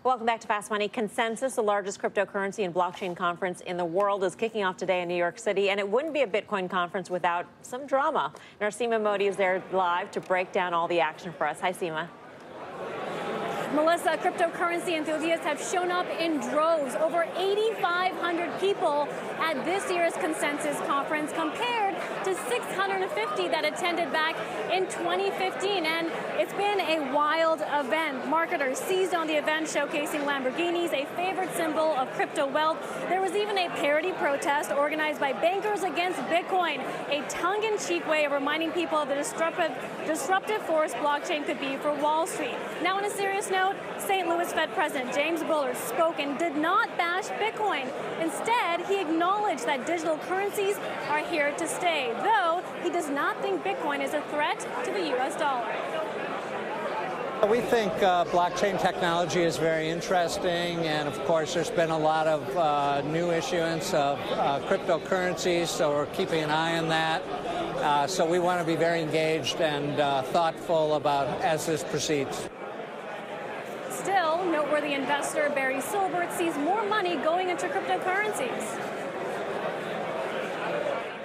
Welcome back to Fast Money. Consensus, the largest cryptocurrency and blockchain conference in the world, is kicking off today in New York City, and it wouldn't be a Bitcoin conference without some drama. And our Seema Modi is there live to break down all the action for us. Hi, Seema. Melissa, cryptocurrency enthusiasts have shown up in droves, over 8,500 people at this year's Consensus conference compared to 650 that attended back in 2015. And it's been a wild event. Marketers seized on the event, showcasing Lamborghinis, a favorite symbol of crypto wealth. There was even a parody protest organized by Bankers Against Bitcoin, a tongue-in-cheek way of reminding people of the disruptive force blockchain could be for Wall Street. Now, on a serious note, St. Louis Fed President James Bullard spoke and did not bash Bitcoin. Instead, he acknowledged that digital currencies are here to stay, though he does not think Bitcoin is a threat to the U.S. dollar. We think blockchain technology is very interesting, and of course there's been a lot of new issuance of cryptocurrencies, so we're keeping an eye on that. So we want to be very engaged and thoughtful about as this proceeds. Still, noteworthy investor Barry Silbert sees more money going into cryptocurrencies.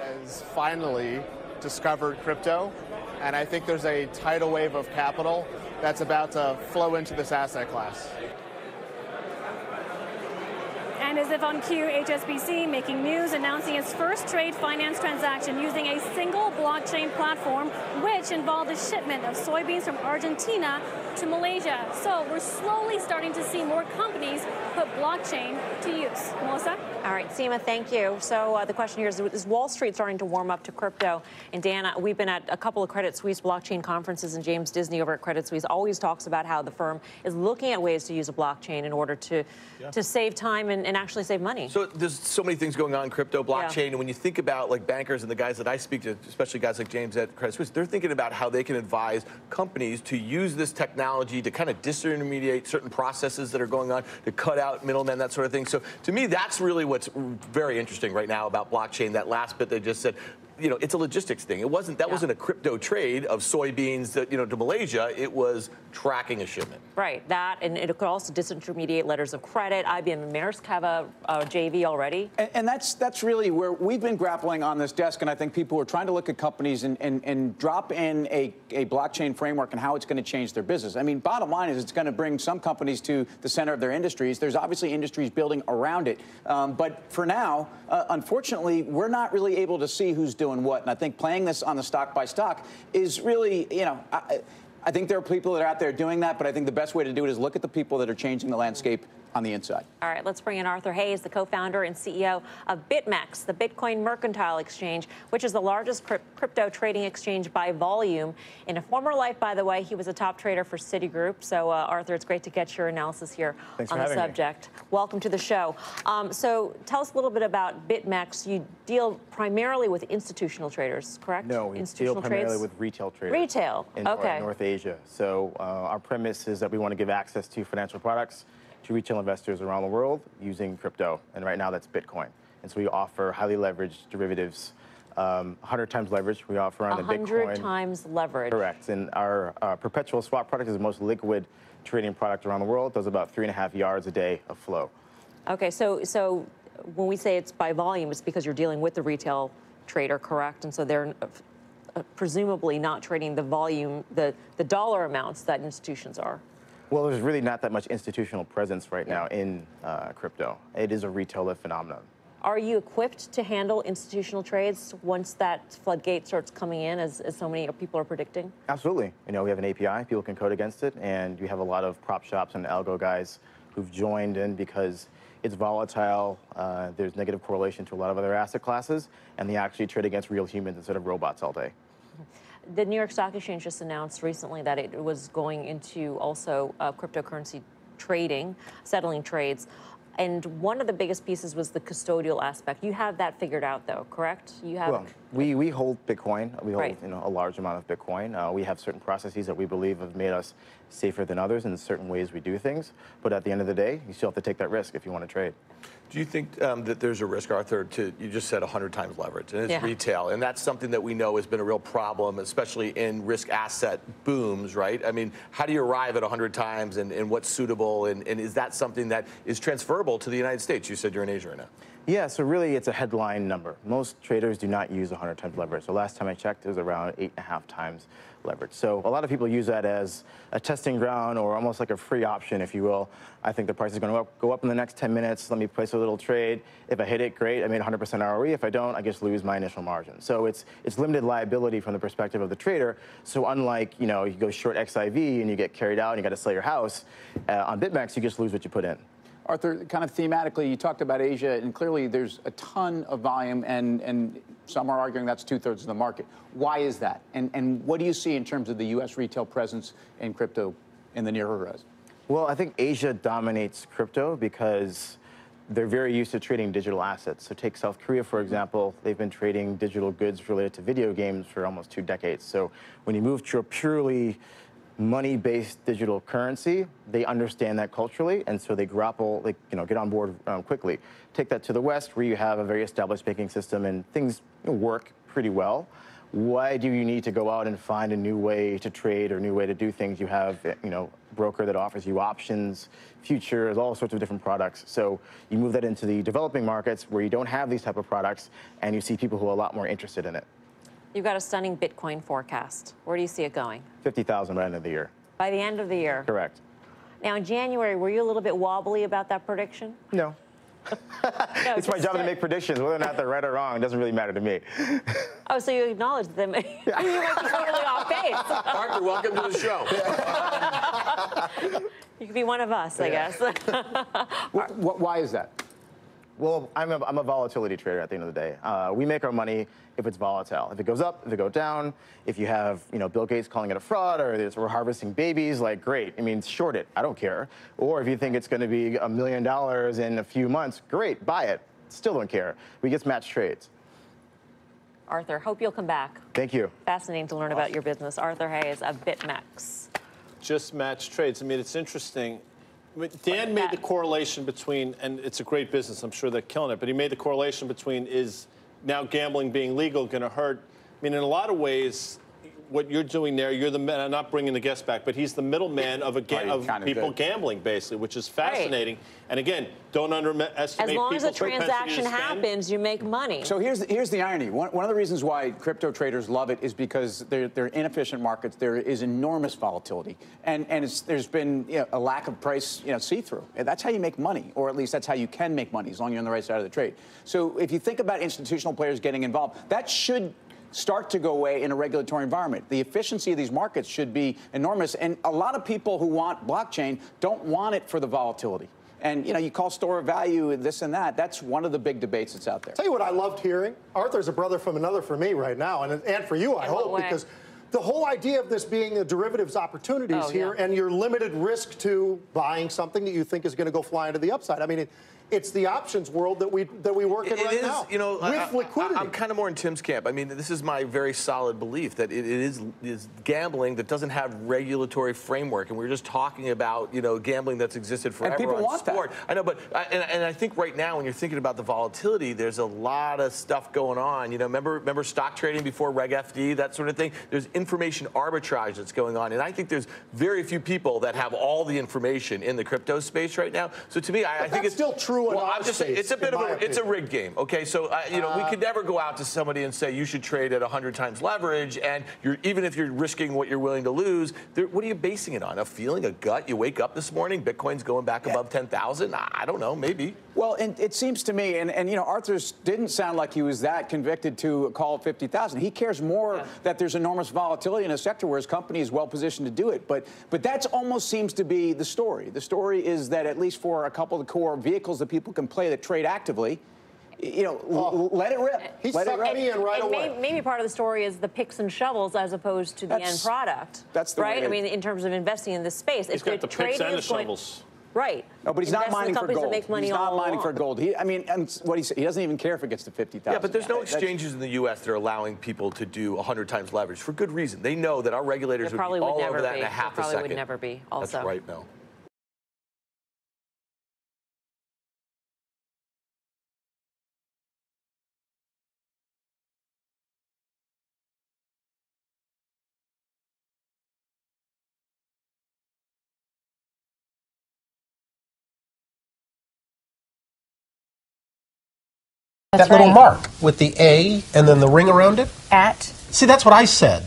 Has finally discovered crypto, and I think there's a tidal wave of capital that's about to flow into this asset class. And as if on cue, HSBC making news, announcing its first trade finance transaction using a single blockchain platform, which involved a shipment of soybeans from Argentina to Malaysia. So we're slowly starting to see more companies put blockchain to use. Melissa? All right, Seema, thank you. So the question here is Wall Street starting to warm up to crypto? And Dan, we've been at a couple of Credit Suisse blockchain conferences, and James Disney over at Credit Suisse always talks about how the firm is looking at ways to use a blockchain in order to save time and actually save money. So there's so many things going on in crypto, blockchain, and when you think about like bankers and the guys that I speak to, especially guys like James at Credit Suisse, they're thinking about how they can advise companies to use this technology to kind of disintermediate certain processes that are going on, to cut out middlemen, that sort of thing. So to me, that's really what's very interesting right now about blockchain. That last bit they just said, you know, it's a logistics thing. It wasn't wasn't a crypto trade of soybeans that, you know, to Malaysia. It was tracking a shipment. Right, that, and it could also disintermediate letters of credit. IBM and Maersk have a JV already. And that's really where we've been grappling on this desk, and I think people are trying to look at companies and drop in a blockchain framework and how it's going to change their business. I mean, bottom line is it's going to bring some companies to the center of their industries. There's obviously industries building around it. But for now, unfortunately, we're not really able to see who's doing what. And I think playing this on the stock by stock is really, you know, I think there are people that are out there doing that, but I think the best way to do it is look at the people that are changing the landscape on the inside. All right, let's bring in Arthur Hayes, the co-founder and CEO of BitMEX, the Bitcoin Mercantile Exchange, which is the largest crypto trading exchange by volume. In a former life, by the way, he was a top trader for Citigroup. So, Arthur, it's great to get your analysis here on the subject. Welcome to the show. So tell us a little bit about BitMEX. You deal primarily with institutional traders, correct? No, we deal primarily with retail traders. Retail, in North Asia. So our premise is that we want to give access to financial products to retail investors around the world using crypto, and right now that's Bitcoin. And so we offer highly leveraged derivatives, 100 times leverage we offer on the Bitcoin. 100 times leverage. Correct, and our perpetual swap product is the most liquid trading product around the world. It does about 3.5 yards a day of flow. Okay, so when we say it's by volume, it's because you're dealing with the retail trader, correct? And so they're presumably not trading the volume, the dollar amounts that institutions are. Well, there's really not that much institutional presence right now in crypto. It is a retail phenomenon. Are you equipped to handle institutional trades once that floodgate starts coming in, as so many people are predicting? Absolutely. You know, we have an API, people can code against it, and you have a lot of prop shops and algo guys who've joined in because it's volatile, there's negative correlation to a lot of other asset classes, and they actually trade against real humans instead of robots all day. The New York Stock Exchange just announced recently that it was going into also cryptocurrency trading, settling trades. And one of the biggest pieces was the custodial aspect. You have that figured out, though, correct? You have. Well, We hold Bitcoin. We hold Right. a large amount of Bitcoin. We have certain processes that we believe have made us safer than others in certain ways we do things. But at the end of the day, you still have to take that risk if you want to trade. Do you think that there's a risk, Arthur, you just said 100 times leverage, and it's retail, and that's something that we know has been a real problem, especially in risk asset booms, right? I mean, how do you arrive at 100 times, and what's suitable, and is that something that is transferable to the United States? You said you're in Asia right now. Yeah, so really it's a headline number. Most traders do not use 100 times leverage. So last time I checked, it was around 8.5 times leverage. So a lot of people use that as a testing ground or almost like a free option, if you will. I think the price is going to go up in the next 10 minutes. Let me place a little trade. If I hit it, great. I made 100% ROE. If I don't, I just lose my initial margin. So it's limited liability from the perspective of the trader. So unlike, you go short XIV and you get carried out and you got to sell your house, on BitMEX, you just lose what you put in. Arthur, kind of thematically, you talked about Asia, and clearly there's a ton of volume, and some are arguing that's 2/3 of the market. Why is that? And what do you see in terms of the U.S. retail presence in crypto in the near horizon? Well, I think Asia dominates crypto because they're very used to trading digital assets. So take South Korea, for example. They've been trading digital goods related to video games for almost 2 decades. So when you move to a purely money-based digital currency, they understand that culturally, and so they grapple, get on board quickly. Take that to the West, where you have a very established banking system and things work pretty well. Why do you need to go out and find a new way to trade or a new way to do things? You have, a broker that offers you options, futures, all sorts of different products. So you move that into the developing markets where you don't have these type of products, and you see people who are a lot more interested in it. You've got a stunning Bitcoin forecast. Where do you see it going? 50,000 by the end of the year. By the end of the year? Correct. Now, in January, were you a little bit wobbly about that prediction? No. It's my job to make predictions. Whether or not they're right or wrong, it doesn't really matter to me. Oh, so you acknowledge them. You might be totally off base. Arthur, welcome to the show. You could be one of us, I guess. Why is that? Well, I'm a volatility trader at the end of the day. We make our money if it's volatile. If it goes up, if it goes down, if you have Bill Gates calling it a fraud or we're harvesting babies, great. I mean, short it. I don't care. Or if you think it's going to be $1 million in a few months, great, buy it. Still don't care. We just match trades. Arthur, hope you'll come back. Thank you. Fascinating to learn about your business. Arthur Hayes of BitMEX. Just match trades. I mean, it's interesting. Dan made the correlation between, and it's a great business, I'm sure they're killing it, but he made the correlation between is now gambling being legal going to hurt? I mean, in a lot of ways, what you're doing there, you're the man, I'm not bringing the guest back, but he's the middleman of people gambling, basically, which is fascinating. Right. And again, don't underestimate as long people's as the transaction happens, you make money. So here's the irony. One of the reasons why crypto traders love it is because they're inefficient markets. There is enormous volatility, and there's been a lack of price see-through. And that's how you make money, or at least that's how you can make money, as long as you're on the right side of the trade. So if you think about institutional players getting involved, that should start to go away in a regulatory environment. The efficiency of these markets should be enormous, and a lot of people who want blockchain don't want it for the volatility. And you call store of value this and that. That's one of the big debates that's out there. Tell you what I loved hearing. Arthur's a brother from another for me right now, and for you, I hope, because the whole idea of this being the derivatives opportunities here, and your limited risk to buying something that you think is going to go fly into the upside. I mean, it's the options world that we work in right now. With liquidity. I'm kind of more in Tim's camp. I mean, this is my very solid belief that it is gambling that doesn't have regulatory framework, and we're just talking about gambling that's existed forever. And people want sport. That. I know, but I think right now when you're thinking about the volatility, there's a lot of stuff going on. Remember stock trading before Reg FD, that sort of thing. There's information arbitrage that's going on, and I think there's very few people that have all the information in the crypto space right now. So to me, I think it's still true. Well, it's a bit of it's a rigged game, okay? So we could never go out to somebody and say you should trade at 100 times leverage, and even if you're risking what you're willing to lose, what are you basing it on? A feeling, a gut? You wake up this morning, Bitcoin's going back above 10,000? I don't know, maybe. Well, and it seems to me, and Arthur didn't sound like he was that convicted to call it 50,000. He cares more that there's enormous volatility in a sector where his company is well positioned to do it. But that almost seems to be the story. The story is that at least for a couple of the core vehicles that people can play that trade actively, let it rip. He sucked me in right away. Maybe part of the story is the picks and shovels as opposed to the end product. That's the right. way I mean, in terms of investing in this space, he's got the picks and the shovels. Right. No, but he's not Invest in mining for companies that gold. make money He's not all mining for along. gold. He doesn't even care if it gets to 50,000. Yeah, but there's no exchanges in the U.S. that are allowing people to do 100 times leverage for good reason. They know that our regulators would be all over that in a half a second. Probably would never be. Also, that's right, Mel. That little mark with the A and then the ring around it. At. See, that's what I said.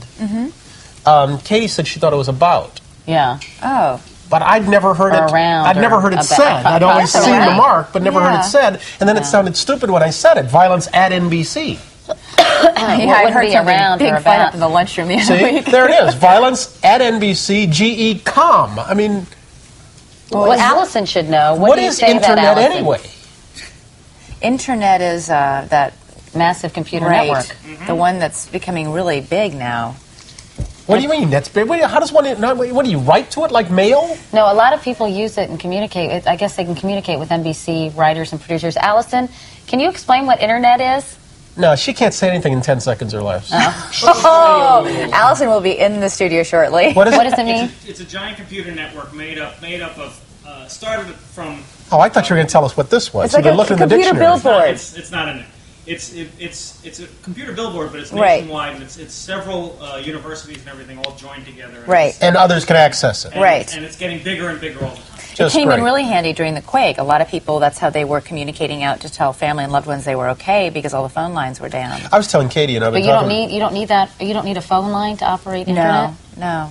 Katie said she thought it was about. Yeah. Oh. But I'd never heard it. Around. I'd never heard it said. I'd always seen the mark, but never heard it said. And then it sounded stupid when I said it. Violence at NBC. I heard around big fight up in the lunchroom the other week. There it is. Violence at NBC. GE.com. I mean. Well, Allison should know. What is internet anyway? Internet is that massive computer network, the one that's becoming really big now. What do you mean? That's big. How does one? What do you write to it like mail? No, a lot of people use it and communicate. I guess they can communicate with NBC writers and producers. Allison, can you explain what internet is? No, she can't say anything in 10 seconds or less. Oh, Allison will be in the studio shortly. What does it mean? It's a giant computer network made up of started from. Oh, I thought you were going to tell us what this was. It's like a computer billboard. It's not in it. It's a computer billboard, but it's nationwide, and it's several universities and everything all joined together. And others can access it. And it's getting bigger and bigger all the time. It came in really handy during the quake. A lot of people, that's how they were communicating out to tell family and loved ones they were okay because all the phone lines were down. I was telling Katie, and I've been But you don't need that. You don't need a phone line to operate internet. No.